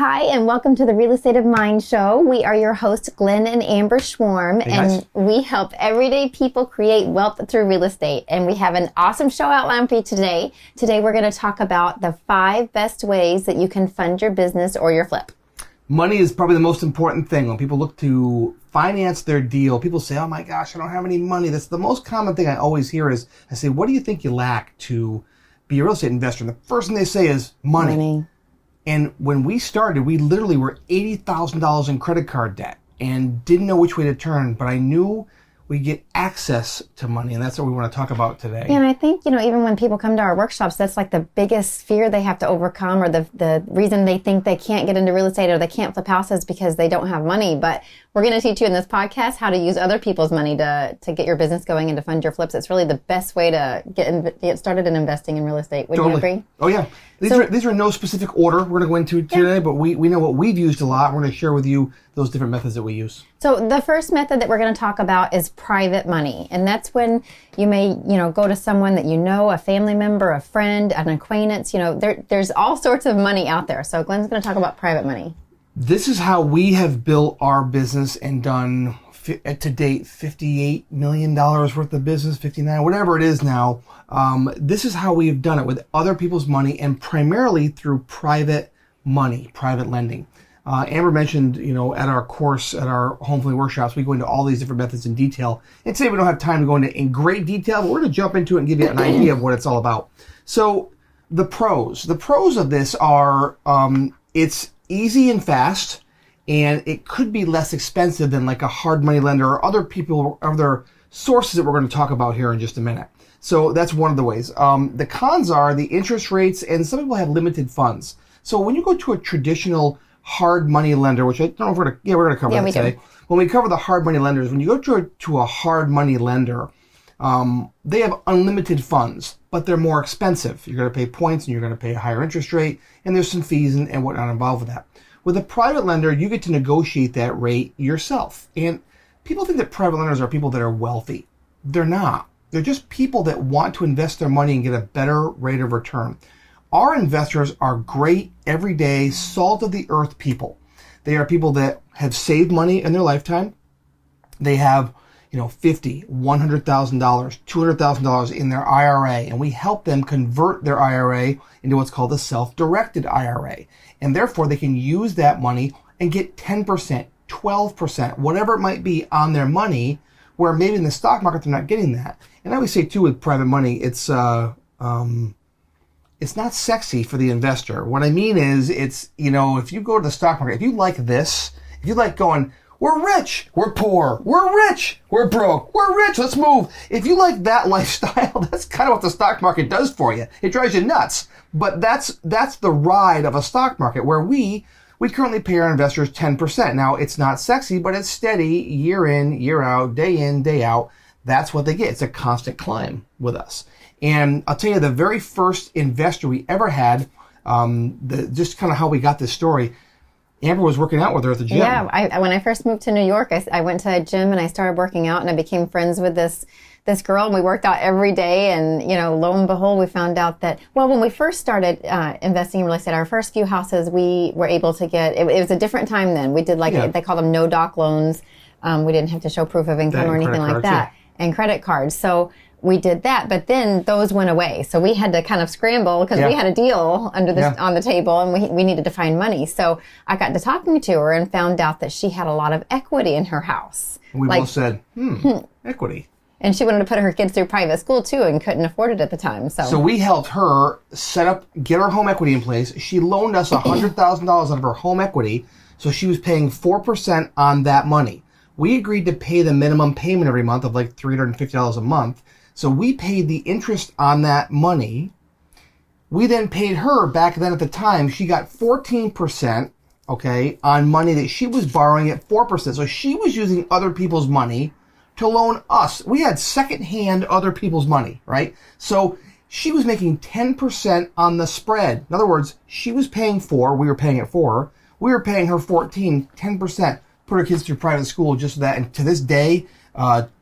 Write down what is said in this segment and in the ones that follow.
Hi, and welcome to the Real Estate of Mind show. We are your hosts, Glenn and Amber Schwarm, and we help everyday people create wealth through real estate. And we have an awesome show outlined for you today. Today, we're going to talk about the 5 best ways that you can fund your business or your flip. Money is probably the most important thing. When people look to finance their deal, people say, oh my gosh, I don't have any money. That's the most common thing I always hear is, I say, what do you think you lack to be a real estate investor? And the first thing they say is money. And when we started, we literally were $80,000 in credit card debt and didn't know which way to turn, but I knew we'd get access to money, and that's what we want to talk about today. Yeah, and I think, even when people come to our workshops, that's like the biggest fear they have to overcome, or the reason they think they can't get into real estate or they can't flip houses because they don't have money. But we're going to teach you in this podcast how to use other people's money to get your business going and to fund your flips. It's really the best way to get started in investing in real estate. Would you agree? Oh, yeah. These are no specific order we're going to go into today, but we know what we've used a lot. We're going to share with you those different methods that we use. So the first method that we're going to talk about is private money. And that's when you may, go to someone that you know, a family member, a friend, an acquaintance. There's all sorts of money out there. So Glenn's going to talk about private money. This is how we have built our business and done, to date, $58 million worth of business, 59, whatever it is now. This is how we've done it with other people's money and primarily through private money, private lending. Amber mentioned, at our course, at our home flipping workshops, we go into all these different methods in detail. And today we don't have time to go into in great detail, but we're going to jump into it and give you an idea of what it's all about. So the pros of this are, it's easy and fast, and it could be less expensive than like a hard money lender or other sources that we're going to talk about here in just a minute. So that's one of the ways. The cons are the interest rates, and some people have limited funds. So when you go to a traditional hard money lender, which I don't know if we're going to cover that today. When we cover the hard money lenders, when you go to a hard money lender, they have unlimited funds, but they're more expensive. You're going to pay points and you're going to pay a higher interest rate, and there's some fees and whatnot involved with that. With a private lender, you get to negotiate that rate yourself. And people think that private lenders are people that are wealthy. They're not. They're just people that want to invest their money and get a better rate of return. Our investors are great, everyday, salt of the earth people. They are people that have saved money in their lifetime. They have, $50,000, $100,000, $200,000 in their IRA, and we help them convert their IRA into what's called a self-directed IRA. And therefore, they can use that money and get 10%, 12%, whatever it might be on their money, where maybe in the stock market, they're not getting that. And I always say, too, with private money, it's not sexy for the investor. What I mean is, it's, if you go to the stock market, if you like this, if you like going, we're rich, we're poor, we're rich, we're broke, we're rich, let's move. If you like that lifestyle, that's kind of what the stock market does for you. It drives you nuts. But that's the ride of a stock market, where we currently pay our investors 10%. Now, it's not sexy, but it's steady, year in, year out, day out. That's what they get. It's a constant climb with us. And I'll tell you, the very first investor we ever had, just kind of how we got this story, Amber was working out with her at the gym. Yeah, when I first moved to New York, I went to a gym and I started working out, and I became friends with this girl, and we worked out every day. And, lo and behold, we found out that, when we first started investing in real estate, our first few houses, we were able to get, it was a different time then. We did they called them no-doc loans. We didn't have to show proof of income or anything like that. And credit cards. So we did that, but then those went away. So we had to kind of scramble because we had a deal on the table, and we needed to find money. So I got to talking to her and found out that she had a lot of equity in her house. We both said, equity. And she wanted to put her kids through private school too, and couldn't afford it at the time. So we helped her get her home equity in place. She loaned us $100,000 out of her home equity, so she was paying 4% on that money. We agreed to pay the minimum payment every month of like $350 a month. So we paid the interest on that money. We then paid her, back then at the time, she got 14%, on money that she was borrowing at 4%. So she was using other people's money to loan us. We had secondhand other people's money, right? So she was making 10% on the spread. In other words, she was paying 4, we were paying it 4. We were paying her 14, 10%, put her kids through private school just so that. And to this day,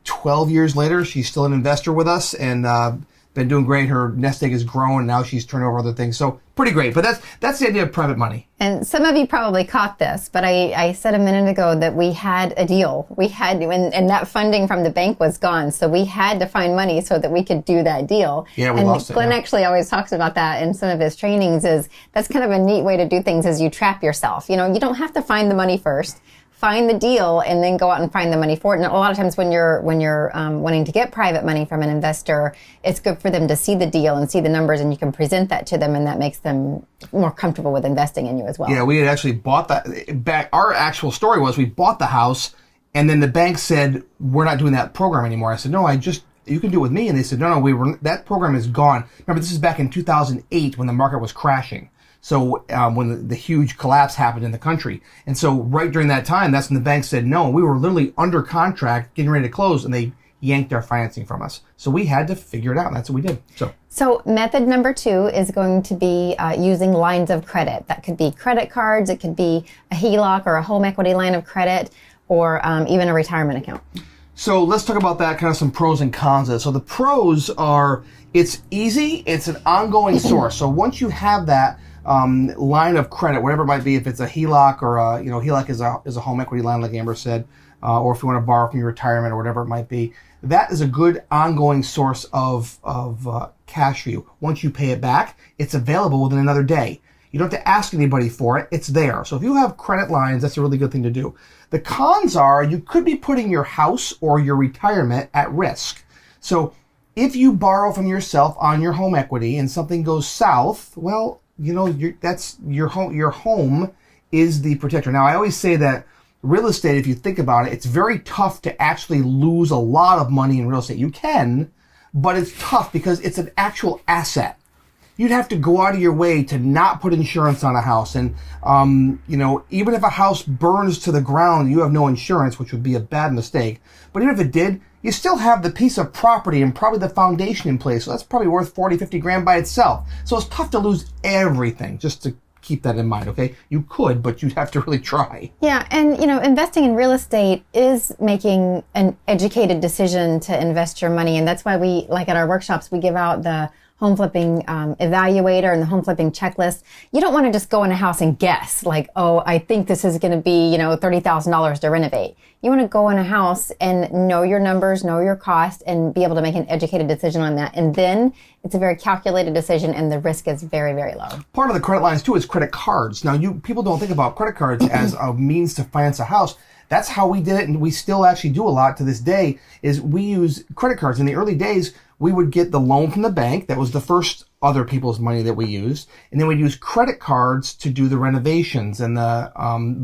12 years later, she's still an investor with us and been doing great. Her nest egg has grown, and now she's turned over other things. So pretty great. But that's the idea of private money. And some of you probably caught this, but I said a minute ago that we had a deal. We had, and that funding from the bank was gone. So we had to find money so that we could do that deal. Yeah, we and lost it. Glenn Yeah. actually always talks about that in some of his trainings. Is that's kind of a neat way to do things. Is you trap yourself. You know, you don't have to find the money first. Find the deal and then go out and find the money for it. And a lot of times when you're wanting to get private money from an investor, it's good for them to see the deal and see the numbers, and you can present that to them, and that makes them more comfortable with investing in you as well. Yeah, we had actually bought that back. Our actual story was we bought the house, and then the bank said, we're not doing that program anymore. I said, no, you can do it with me. And they said, no, that program is gone. Remember, this is back in 2008 when the market was crashing. So when the huge collapse happened in the country. And so right during that time, that's when the bank said no. We were literally under contract, getting ready to close, and they yanked our financing from us. So we had to figure it out, and that's what we did. So method number 2 is going to be using lines of credit. That could be credit cards. It could be a HELOC or a home equity line of credit, or even a retirement account. So let's talk about that, kind of some pros and cons of it. So the pros are, it's easy, it's an ongoing source. So once you have that line of credit, whatever it might be, if it's a HELOC or HELOC is a home equity line, like Amber said, or if you want to borrow from your retirement or whatever it might be, that is a good ongoing source of cash for you. Once you pay it back, it's available within another day. You don't have to ask anybody for it. It's there. So if you have credit lines, that's a really good thing to do. The cons are you could be putting your house or your retirement at risk. So if you borrow from yourself on your home equity and something goes south, well, that's your home. Your home is the protector. Now, I always say that real estate, if you think about it, it's very tough to actually lose a lot of money in real estate. You can, but it's tough because it's an actual asset. You'd have to go out of your way to not put insurance on a house. And, even if a house burns to the ground, you have no insurance, which would be a bad mistake. But even if it did, you still have the piece of property and probably the foundation in place. So that's probably worth 40, 50 grand by itself. So it's tough to lose everything, just to keep that in mind, okay? You could, but you'd have to really try. Yeah, and investing in real estate is making an educated decision to invest your money. And that's why we, like at our workshops, we give out the home flipping evaluator and the home flipping checklist. You don't want to just go in a house and guess like, oh, I think this is going to be, $30,000 to renovate. You want to go in a house and know your numbers, know your cost, and be able to make an educated decision on that. And then it's a very calculated decision, and the risk is very, very low. Part of the credit lines too is credit cards. Now, people don't think about credit cards as a means to finance a house. That's how we did it, and we still actually do a lot to this day, is we use credit cards. In the early days, we would get the loan from the bank. That was the first other people's money that we used. And then we'd use credit cards to do the renovations and the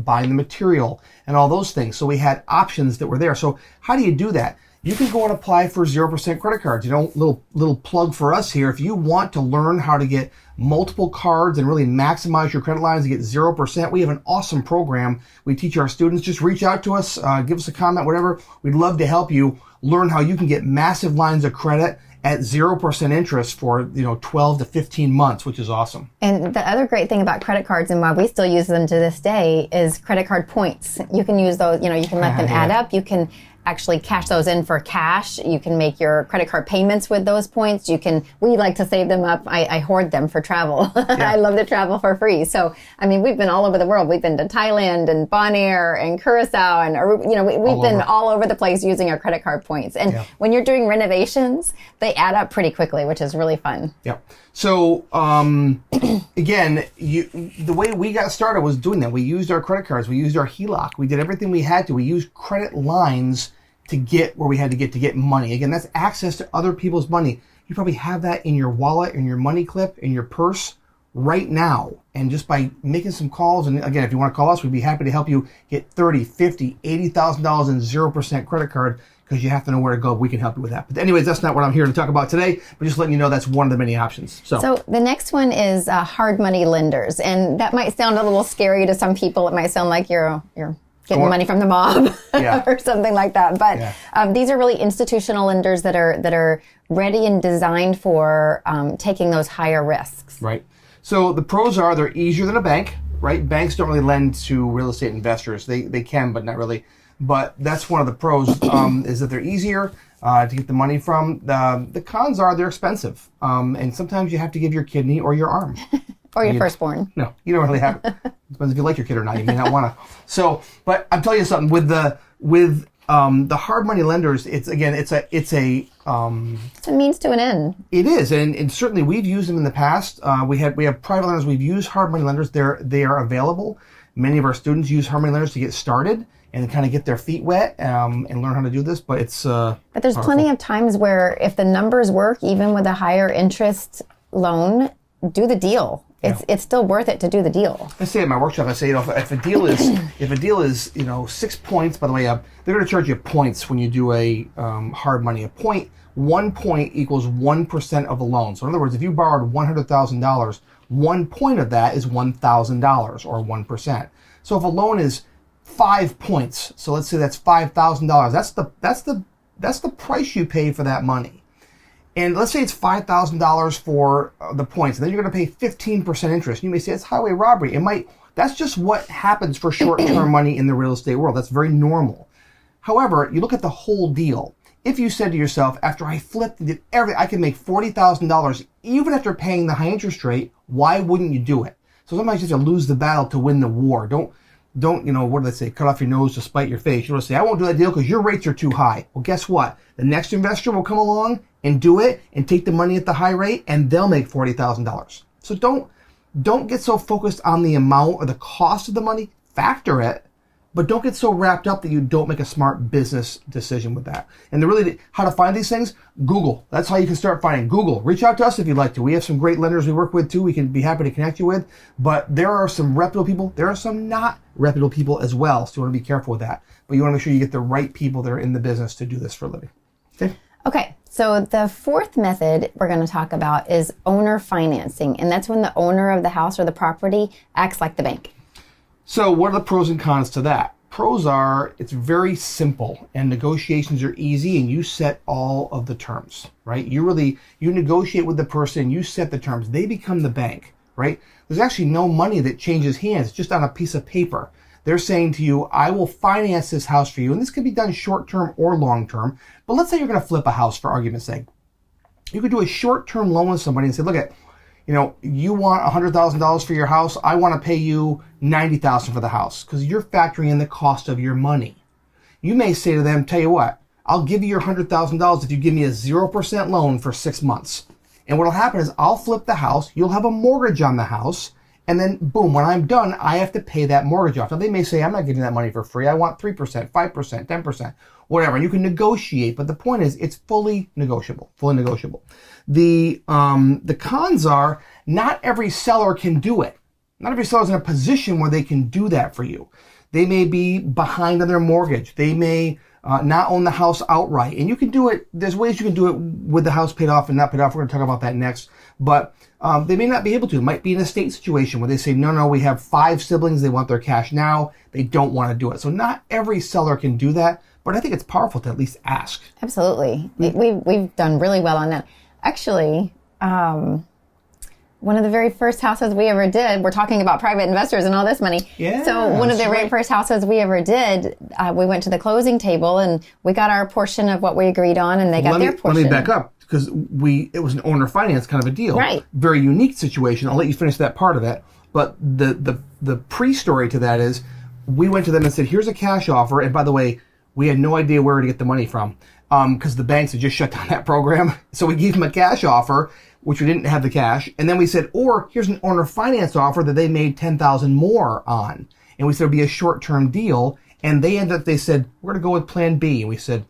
buying the material and all those things. So we had options that were there. So how do you do that? You can go and apply for 0% credit cards. Little plug for us here. If you want to learn how to get multiple cards and really maximize your credit lines to get 0%, we have an awesome program. We teach our students. Just reach out to us, give us a comment, whatever. We'd love to help you learn how you can get massive lines of credit at 0% interest for 12 to 15 months, which is awesome. And the other great thing about credit cards, and why we still use them to this day, is credit card points. You can use those, you can let them add up. You can actually cash those in for cash. You can make your credit card payments with those points. We like to save them up. I hoard them for travel. Yeah. I love to travel for free. So, we've been all over the world. We've been to Thailand and Bonaire and Curacao and, we've been all over the place using our credit card points. And when you're doing renovations, they add up pretty quickly, which is really fun. Yep. So, again, the way we got started was doing that. We used our credit cards. We used our HELOC. We did everything we had to. We used credit lines to get where we had to get money. Again, that's access to other people's money. You probably have that in your wallet, in your money clip, in your purse right now. And just by making some calls, and again, if you want to call us, we'd be happy to help you get $30,000, $50,000, $80,000 in 0% credit card, because you have to know where to go. We can help you with that. But anyways, that's not what I'm here to talk about today, but just letting you know that's one of the many options. So the next one is hard money lenders. And that might sound a little scary to some people. It might sound like you're getting money from the mob or something like that. But these are really institutional lenders that are ready and designed for taking those higher risks. Right. So the pros are they're easier than a bank, right? Banks don't really lend to real estate investors. They can, but not really. But that's one of the pros is that they're easier. to get the money from. The cons are they're expensive, and sometimes you have to give your kidney or your arm. Or your firstborn. No, you don't really have. Depends if you like your kid or not. You may not want to. So, but I'm telling you something with the hard money lenders. It's a means to an end. It is, and certainly we've used them in the past. We have private lenders. We've used hard money lenders. They are available. Many of our students use hard money lenders to get started and kind of get their feet wet and learn how to do this. But it's but there's powerful. Plenty of times where if the numbers work, even with a higher interest loan, do the deal. It's still worth it to do the deal. I say at my workshop, if a deal is 6 points. By the way, they're going to charge you points when you do a hard money. 1 point equals 1% of the loan. So in other words, if you borrowed $100,000, 1 point of that is $1,000 or 1%. So if a loan is 5 points, so let's say that's $5,000. That's the price you pay for that money. And let's say it's $5,000 for the points, and then you're going to pay 15% interest. You may say it's highway robbery. That's just what happens for short-term money in the real estate world. That's very normal. However, you look at the whole deal. If you said to yourself, after I flipped and did everything, I can make $40,000 even after paying the high interest rate, why wouldn't you do it? So sometimes you have to lose the battle to win the war. Don't what do they say? Cut off your nose to spite your face. You don't say, I won't do that deal because your rates are too high. Well, guess what? The next investor will come along and do it and take the money at the high rate, and they'll make $40,000. So don't get so focused on the amount or the cost of the money. Factor it, but don't get so wrapped up that you don't make a smart business decision with that. And how to find these things? Google. That's how you can start finding. Google. Reach out to us if you'd like to. We have some great lenders we work with too. We can be happy to connect you with. But there are some reputable people. There are some not reputable people as well. So you want to be careful with that. But you want to make sure you get the right people that are in the business to do this for a living. Okay. So the fourth method we're going to talk about is owner financing. And that's when the owner of the house or the property acts like the bank. So what are the pros and cons to that? Pros are it's very simple and negotiations are easy and you set all of the terms, right? You negotiate with the person, you set the terms. They become the bank, right? There's actually no money that changes hands. It's just on a piece of paper. They're saying to you, I will finance this house for you. And this can be done short-term or long-term. But let's say you're going to flip a house for argument's sake. You could do a short-term loan with somebody and say, look you want $100,000 for your house. I want to pay you $90,000 for the house because you're factoring in the cost of your money. You may say to them, tell you what, I'll give you your $100,000 if you give me a 0% loan for 6 months. And what will happen is I'll flip the house. You'll have a mortgage on the house. And then, boom, when I'm done, I have to pay that mortgage off. Now, they may say, I'm not giving that money for free. I want 3%, 5%, 10%, whatever. And you can negotiate. But the point is, it's fully negotiable. The cons are not every seller can do it. Not every seller is in a position where they can do that for you. They may be behind on their mortgage. They may not own the house outright. And you can do it. There's ways you can do it with the house paid off and not paid off. We're going to talk about that next. But they may not be able to. It might be an estate situation where they say, no, we have 5 siblings. They want their cash now. They don't want to do it. So not every seller can do that. But I think it's powerful to at least ask. Absolutely. We've done really well on that. Actually, one of the very first houses we ever did, we're talking about private investors and all this money. Yeah, so one of the very first houses we ever did, we went to the closing table and we got our portion of what we agreed on and they got their portion. Let me back up because it was an owner finance kind of a deal. Right. Very unique situation. I'll let you finish that part of it. But the pre-story to that is we went to them and said, here's a cash offer. And by the way, we had no idea where to get the money from because the banks had just shut down that program. So we gave them a cash offer, which we didn't have the cash. And then we said, or here's an owner finance offer that they made $10,000 more on. And we said it'd be a short-term deal. And they said, we're going to go with plan B. And we said,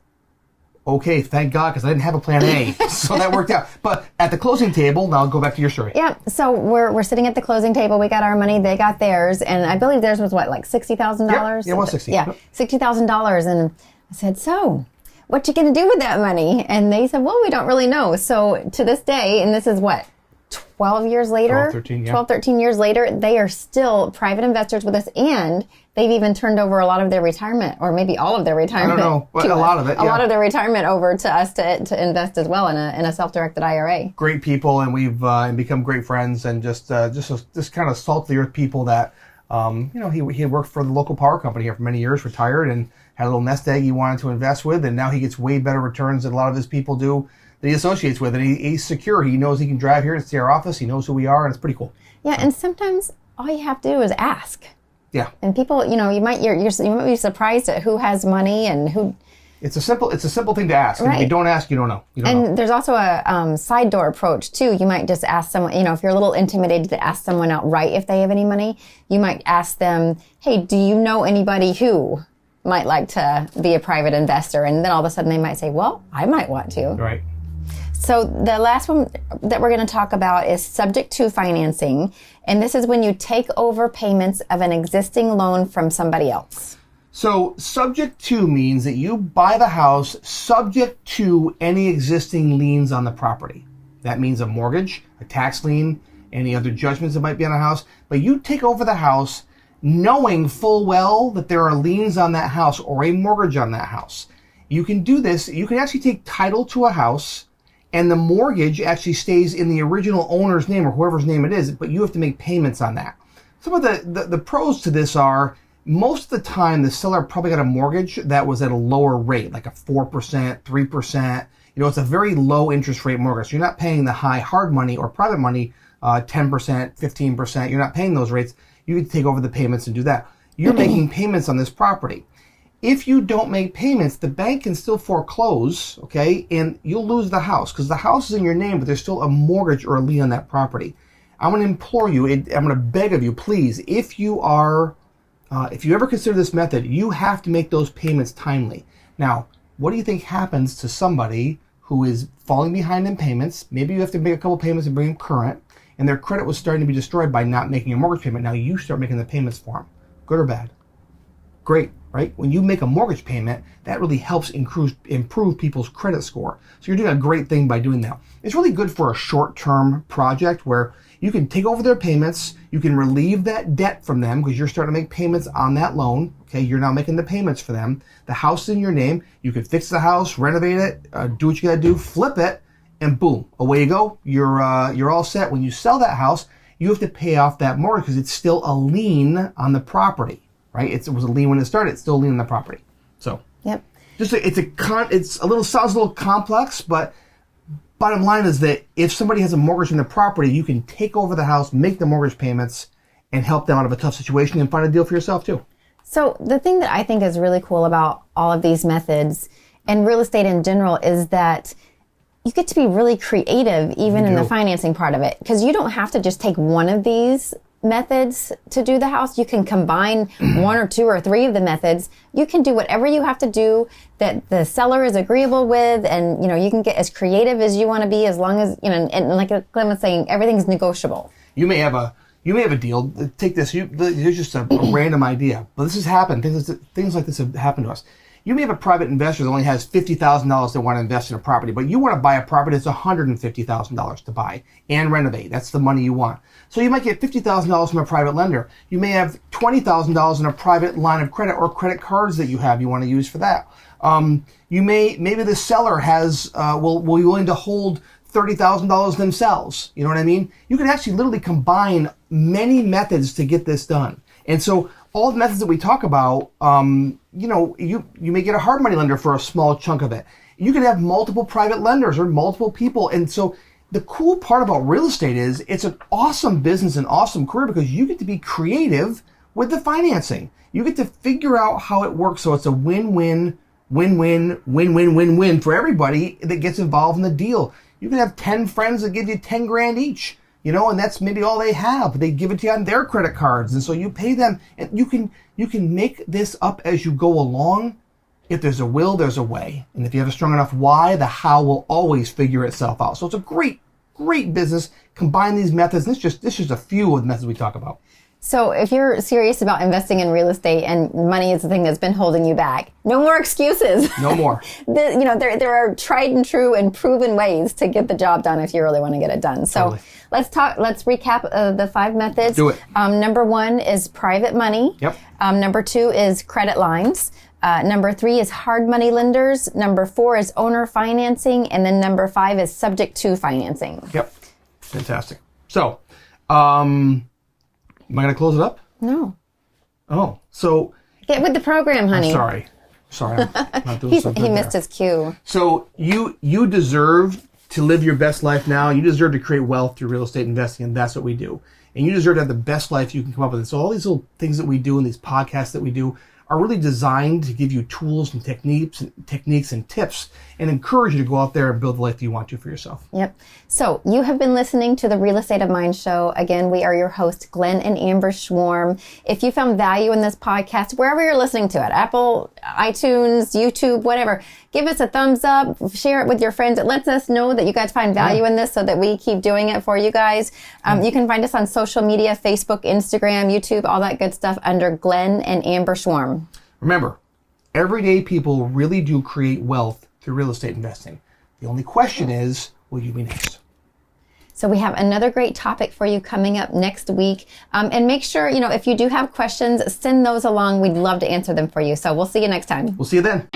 okay, thank God, because I didn't have a plan A. So that worked out. But at the closing table, now I'll go back to your story. Yeah, so we're sitting at the closing table. We got our money. They got theirs. And I believe theirs was what, like $60,000? Yeah, it was $60,000. Yeah, $60,000. And I said, so what you going to do with that money? And they said, well, we don't really know. So to this day, and this is what, 12 years later? 12, 13 years later, they are still private investors with us, and they've even turned over a lot of their retirement, or maybe all of their retirement. I don't know, but a lot of it. A lot of their retirement over to us to invest as well in a self-directed IRA. Great people, and we've become great friends, and just kind of salt of the earth people that He had worked for the local power company here for many years, retired, and had a little nest egg he wanted to invest with, and now he gets way better returns than a lot of his people do that he associates with. And he's secure. He knows he can drive here and see our office. He knows who we are, and it's pretty cool. Yeah, and sometimes all you have to do is ask. Yeah. And people, you might be surprised at who has money and who. It's a simple thing to ask. Right. And if you don't ask, you don't know. And there's also a side door approach too. You might just ask someone, if you're a little intimidated to ask someone outright if they have any money, you might ask them, hey, do you know anybody who might like to be a private investor? And then all of a sudden they might say, well, I might want to. Right. So the last one that we're going to talk about is subject to financing. And this is when you take over payments of an existing loan from somebody else. So subject to means that you buy the house subject to any existing liens on the property. That means a mortgage, a tax lien, any other judgments that might be on the house. But you take over the house knowing full well that there are liens on that house or a mortgage on that house. You can do this. You can actually take title to a house, and the mortgage actually stays in the original owner's name or whoever's name it is, but you have to make payments on that. Some of the pros to this are, most of the time, the seller probably got a mortgage that was at a lower rate, like a 4%, 3%. It's a very low interest rate mortgage. You're not paying the high hard money or private money, 10%, 15%. You're not paying those rates. You can take over the payments and do that. You're making payments on this property. If you don't make payments, the bank can still foreclose, okay? And you'll lose the house because the house is in your name, but there's still a mortgage or a lien on that property. I'm going to implore you, I'm going to beg of you, please, if you ever consider this method, you have to make those payments timely. Now, what do you think happens to somebody who is falling behind in payments? Maybe you have to make a couple payments and bring them current, and their credit was starting to be destroyed by not making a mortgage payment. Now you start making the payments for them. Good or bad? Great, right? When you make a mortgage payment, that really helps improve people's credit score. So you're doing a great thing by doing that. It's really good for a short-term project where you can take over their payments, you can relieve that debt from them because you're starting to make payments on that loan. Okay, you're now making the payments for them. The house is in your name. You can fix the house, renovate it, do what you got to do, flip it, and boom, away you go. You're all set. When you sell that house, you have to pay off that mortgage because it's still a lien on the property, right? It was a lien when it started. It's still a lien on the property. So, yep. Sounds a little complex, but bottom line is that if somebody has a mortgage on the property, you can take over the house, make the mortgage payments, and help them out of a tough situation and find a deal for yourself too. So the thing that I think is really cool about all of these methods and real estate in general is that you get to be really creative even in the financing part of it, because you don't have to just take one of these methods to do the house. You can combine one or two or three of the methods. You can do whatever you have to do that the seller is agreeable with, and you can get as creative as you want to be, as long as and like Glenn was saying, everything's negotiable. You may have a deal. Take this. Here's just a random idea, but this has happened. Things like this have happened to us. You may have a private investor that only has $50,000 they want to invest in a property, but you want to buy a property that's $150,000 to buy and renovate. That's the money you want. So you might get $50,000 from a private lender. You may have $20,000 in a private line of credit or credit cards that you want to use for that. Maybe the seller will be willing to hold $30,000 themselves. You know what I mean? You can actually literally combine many methods to get this done. And so all the methods that we talk about, you may get a hard money lender for a small chunk of it. You can have multiple private lenders or multiple people. And so the cool part about real estate is it's an awesome business, an awesome career, because you get to be creative with the financing. You get to figure out how it works. So it's a win-win, win-win, win-win, win-win for everybody that gets involved in the deal. You can have 10 friends that give you 10 grand each. And that's maybe all they have. They give it to you on their credit cards. And so you pay them, and you can make this up as you go along. If there's a will, there's a way. And if you have a strong enough why, the how will always figure itself out. So it's a great, great business. Combine these methods. And this is just a few of the methods we talk about. So if you're serious about investing in real estate and money is the thing that's been holding you back, no more excuses. No more. There are tried and true and proven ways to get the job done if you really want to get it done. So let's recap the 5 methods. Do it. Number 1 is private money. Yep. Number 2 is credit lines. Number 3 is hard money lenders. Number 4 is owner financing. And then number 5 is subject to financing. Yep. Fantastic. So, am I going to close it up? No. Oh, so Get with the program, honey. sorry, I'm not doing something He there. missed his cue. So you deserve to live your best life now. You deserve to create wealth through real estate investing, and that's what we do. And you deserve to have the best life you can come up with. And so all these little things that we do and these podcasts that we do are really designed to give you tools and techniques and tips and encourage you to go out there and build the life that you want to for yourself. Yep. So you have been listening to the Real Estate of Mind show. Again, we are your hosts, Glenn and Amber Schwarm. If you found value in this podcast, wherever you're listening to it, Apple, iTunes, YouTube, whatever, give us a thumbs up, share it with your friends. It lets us know that you guys find value in this so that we keep doing it for you guys. You can find us on social media, Facebook, Instagram, YouTube, all that good stuff under Glenn and Amber Schwarm. Remember, everyday people really do create wealth through real estate investing. The only question is, will you be next? So we have another great topic for you coming up next week. And make sure, if you do have questions, send those along. We'd love to answer them for you. So we'll see you next time. We'll see you then.